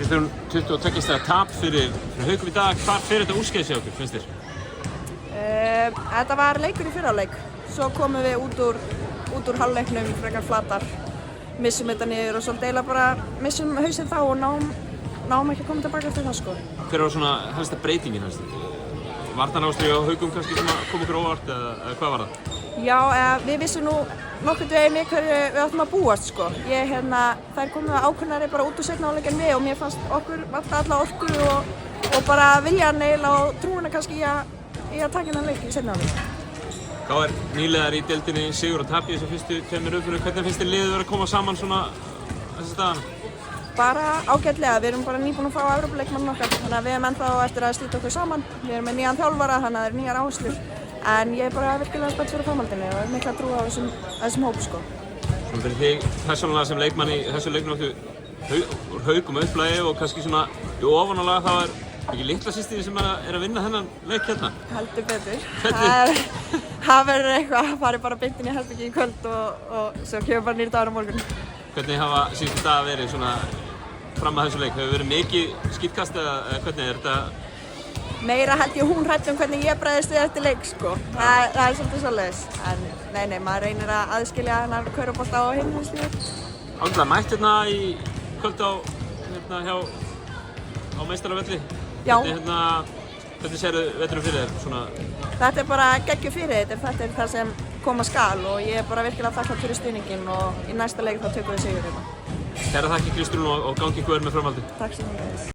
Kristrún, 22 stiga tap fyrir Haukum í dag. Hvar fer þetta úrskeiðis hjá okkur, finnst þér? Þetta var leikur í fyrrhálfleik. Svo komum við út úr hálfleiknum frekar flatar, missum þetta niður og svolítið eiginlega bara missum hausinn þá og náum ekki að koma tilbaka eftir það sko. Hver var svona helsta breytingin helst? Varnarástri á Haukum kannski sem kom okkur óvart eða hvað var það? Já, við vissum nú nokkurn veginn í hverju við áttum að búast sko. Þær komu ákveðnari bara út úr seinni hálfleik en við og mér fannst okkur vanta alla orku og bara viljan eiginlega og trúina kannski í að taka innan leik í seinni hálfleik. KR nýliðar í deildinni sigur og tap í þessum fyrstu tveimur umferðum. Hvernig finnst þér liðið vera að koma saman svona þessa dagana? Bara ágætlega, við erum bara nýbúin að fá Evrópuleikmanninn okkar, þannig að við erum ennþá eftir að slíta okkur saman. Við erum með nýjan þjálfara, þannig að það eru nýjar áherslur. En ég er bara virkilega spennt fyrir framhaldinu og hef mikla trú á þessum hóp sko. Svona fyrir þig persónulega sem leikmann í þessu leiknum áttu Haukum upplagi og kannski svona í ofanálag þá er ekki litla systir sem er að vinna þennan leik hérna? Heldur betur. Hvernig? Það verður eitthvað, farið bara beint inn í herbergi í kvöld og svo kemur bara nýr dagur á morgun. Hvernig hafa síðustu dagar verið svona fram að þessu leik? Hefur verið mikið skítkast eða hvernig er þetta? Meira held ég hún hrædd hvernig ég bregðist við eftir leik sko. Það er svolítið svoleiðis. En nei, maður reynir að aðskilja hennar körfubolta og heimilislífið. Ándlega mætt hérna í kvöld á Meistaravelli. Já. Hvernig sérðu veturinn fyrir þér? Þetta er bara geggjur fyrir þetta er það sem koma skal og ég er bara virkilega þakklát fyrir stuðninginn og í næsta leik þá tökum við sigur hérna. Kærar þakkir Kristrún og gangi ykkur með framhaldið. Takk sem þú veist.